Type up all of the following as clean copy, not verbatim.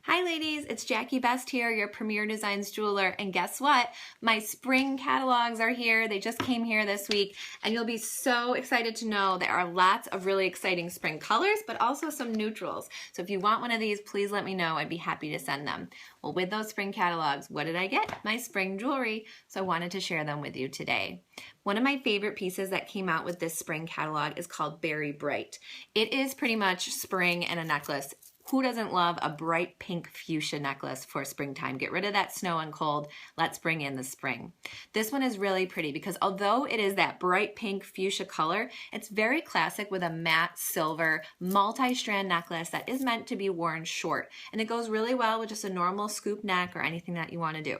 Hi ladies, it's Jackie Best here, your Premier Designs jeweler, and guess what? My spring catalogs are here. They just came here this week, and you'll be so excited to know there are lots of really exciting spring colors, but also some neutrals. So if you want one of these, please let me know. I'd be happy to send them. Well, with those spring catalogs, what did I get? My spring jewelry, so I wanted to share them with you today. One of my favorite pieces that came out with this spring catalog is called Berry Bright. It is pretty much spring and a necklace. Who doesn't love a bright pink fuchsia necklace for springtime? Get rid of that snow and cold. Let's bring in the spring. This one is really pretty because although it is that bright pink fuchsia color, it's very classic with a matte silver multi-strand necklace that is meant to be worn short. And it goes really well with just a normal scoop neck or anything that you want to do.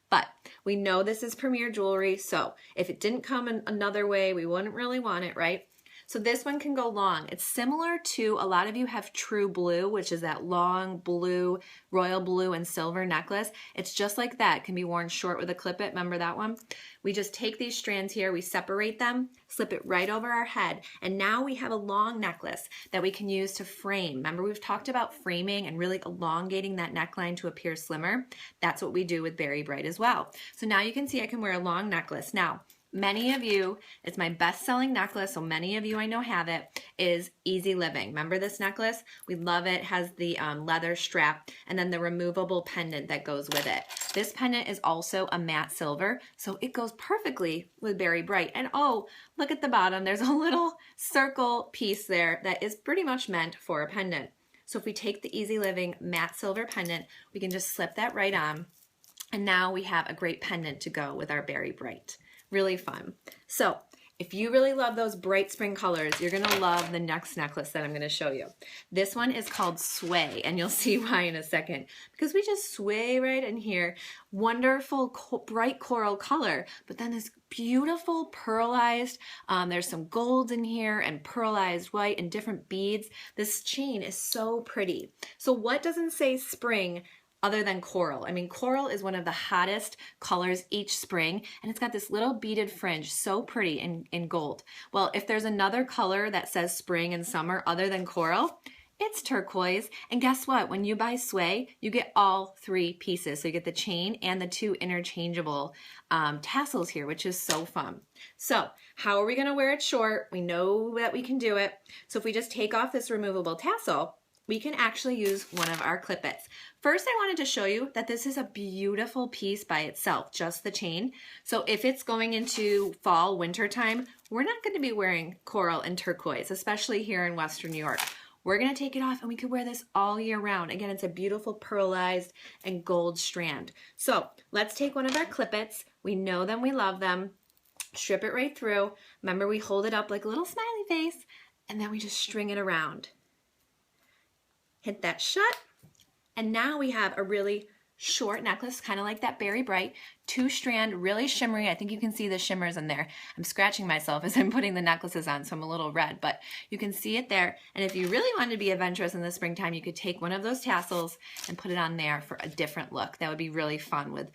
But we know this is Premier jewelry, so if it didn't come in another way, we wouldn't really want it, right? So this one can go long. It's similar to, a lot of you have True Blue, which is that long blue, royal blue and silver necklace. It's just like that. It can be worn short with a clip it. Remember that one? We just take these strands here, we separate them, slip it right over our head, and now we have a long necklace that we can use to frame. Remember, we've talked about framing and really elongating that neckline to appear slimmer. That's what we do with Berry Bright as well. So now you can see I can wear a long necklace. Now, many of you, it's my best-selling necklace, so many of you I know have it, is Easy Living. Remember this necklace? We love it. It has the leather strap and then the removable pendant that goes with it. This pendant is also a matte silver, so it goes perfectly with Berry Bright. And oh, look at the bottom. There's a little circle piece there that is pretty much meant for a pendant. So if we take the Easy Living matte silver pendant, we can just slip that right on, and now we have a great pendant to go with our Berry Bright. Really fun. So if you really love those bright spring colors, you're going to love the next necklace that I'm going to show you. This one is called Sway, and you'll see why in a second. Because we just sway right in here. Wonderful bright coral color, but then this beautiful pearlized, there's some gold in here and pearlized white and different beads. This chain is so pretty. So what doesn't say spring other than coral? I mean, coral is one of the hottest colors each spring, and it's got this little beaded fringe, so pretty in gold. Well, if there's another color that says spring and summer other than coral, it's turquoise. And guess what? When you buy Sway, you get all three pieces. So you get the chain and the two interchangeable tassels here, which is so fun. So how are we going to wear it short? We know that we can do it. So if we just take off this removable tassel, we can actually use one of our clip-its. First, I wanted to show you that this is a beautiful piece by itself, just the chain. So if it's going into fall, winter time, we're not going to be wearing coral and turquoise, especially here in Western New York. We're going to take it off and we could wear this all year round. Again, it's a beautiful pearlized and gold strand. So let's take one of our clip-its. We know them, we love them. Strip it right through. Remember, we hold it up like a little smiley face, and then we just string it around. Hit that shut, and now we have a really short necklace, kind of like that Berry Bright, two-strand, really shimmery. I think you can see the shimmers in there. I'm scratching myself as I'm putting the necklaces on, so I'm a little red, but you can see it there. And if you really wanted to be adventurous in the springtime, you could take one of those tassels and put it on there for a different look. That would be really fun with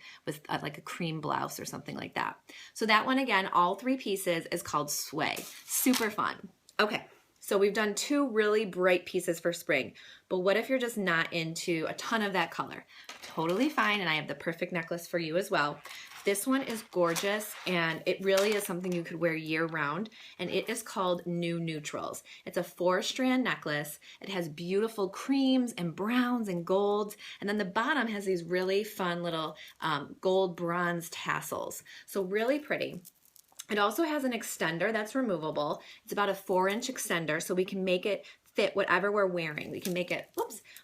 like a cream blouse or something like that. So that one, again, all three pieces, is called Sway. Super fun. Okay. So we've done two really bright pieces for spring, but what if you're just not into a ton of that color? Totally fine, and I have the perfect necklace for you as well. This one is gorgeous, and it really is something you could wear year round, and it is called New Neutrals. It's a 4-strand necklace. It has beautiful creams and browns and golds, and then the bottom has these really fun little gold bronze tassels. So really pretty. It also has an extender that's removable. It's about a 4-inch extender, so we can make it fit whatever we're wearing. We can make it,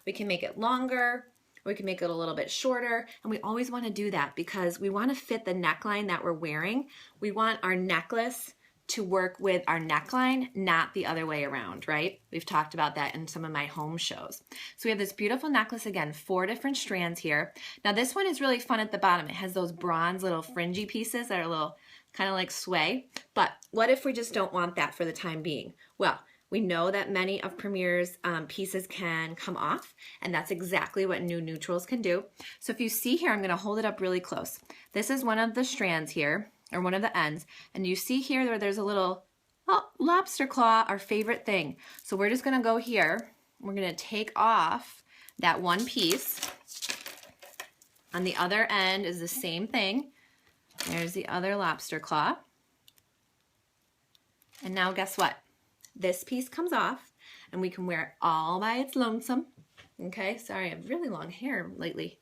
we can make it longer, or we can make it a little bit shorter, and we always want to do that because we want to fit the neckline that we're wearing. We want our necklace to work with our neckline, not the other way around, right? We've talked about that in some of my home shows. So we have this beautiful necklace, again, 4 different strands here. Now this one is really fun at the bottom. It has those bronze little fringy pieces that are a little kind of like Sway, but what if we just don't want that for the time being? Well, we know that many of Premier's pieces can come off, and that's exactly what New Neutrals can do. So if you see here, I'm going to hold it up really close. This is one of the strands here, or one of the ends, and you see here where there's a little lobster claw, our favorite thing. So we're just going to go here. We're going to take off that one piece, On the other end is the same thing. There's the other lobster claw. And now guess what? This piece comes off and we can wear it all by its lonesome. Okay, sorry, I have really long hair lately.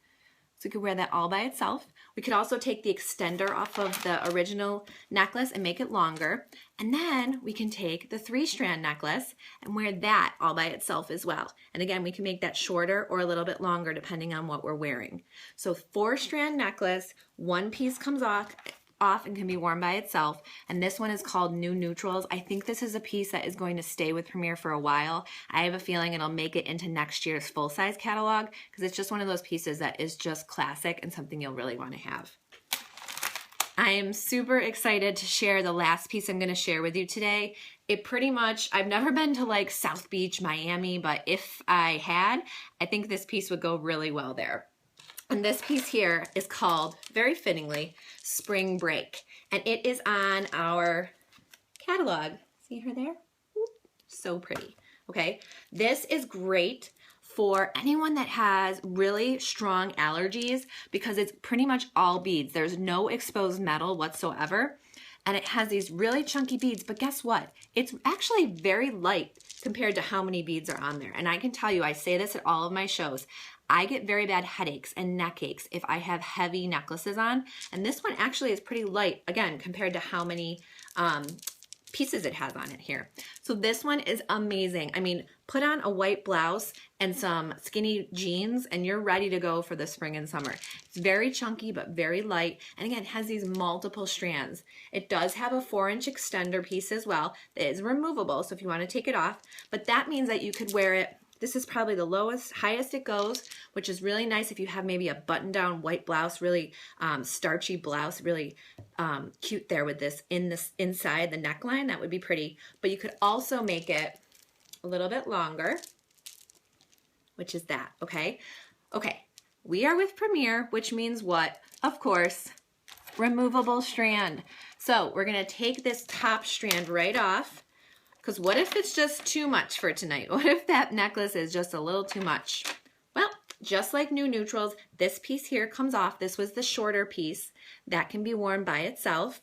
So we could wear that all by itself. We could also take the extender off of the original necklace and make it longer. And then we can take the 3-strand necklace and wear that all by itself as well. And again, we can make that shorter or a little bit longer depending on what we're wearing. So 4-strand necklace, one piece comes off and can be worn by itself. And this one is called New Neutrals. I think this is a piece that is going to stay with Premier for a while. I have a feeling it'll make it into next year's full-size catalog because it's just one of those pieces that is just classic and something you'll really want to have. I am super excited to share the last piece I'm going to share with you today. It pretty much, I've never been to like South Beach, Miami, but if I had, I think this piece would go really well there. And this piece here is called, very fittingly, Spring Break. And it is on our catalog. See her there? So pretty. Okay. This is great for anyone that has really strong allergies because it's pretty much all beads. There's no exposed metal whatsoever. And it has these really chunky beads. But guess what? It's actually very light compared to how many beads are on there. And I can tell you, I say this at all of my shows. I get very bad headaches and neck aches if I have heavy necklaces on. And this one actually is pretty light, again, compared to how many pieces it has on it here. So this one is amazing. I mean, put on a white blouse and some skinny jeans and you're ready to go for the spring and summer. It's very chunky but very light. And again, it has these multiple strands. It does have a 4-inch extender piece as well that is removable. So if you want to take it off, but that means that you could wear it. This is probably the highest it goes, which is really nice if you have maybe a button-down white blouse, really starchy blouse, really cute there with this inside the neckline. That would be pretty. But you could also make it a little bit longer, which is that, okay? Okay, we are with Premier, which means what? Of course, removable strand. So we're gonna take this top strand right off. Because what if it's just too much for tonight? What if that necklace is just a little too much? Well, just like New Neutrals, this piece here comes off. This was the shorter piece. That can be worn by itself.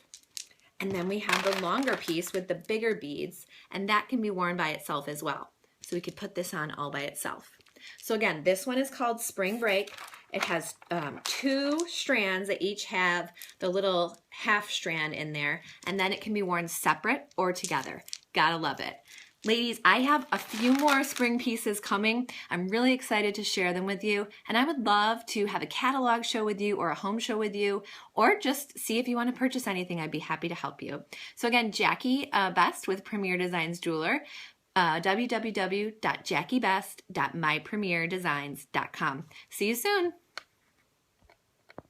And then we have the longer piece with the bigger beads, and that can be worn by itself as well. So we could put this on all by itself. So again, this one is called Spring Break. It has 2 strands that each have the little half strand in there, and then it can be worn separate or together. Gotta love it. Ladies, I have a few more spring pieces coming. I'm really excited to share them with you, and I would love to have a catalog show with you or a home show with you, or just see if you want to purchase anything. I'd be happy to help you. So again, Jackie Best with Premier Designs Jeweler, www.jackiebest.mypremierdesigns.com. See you soon.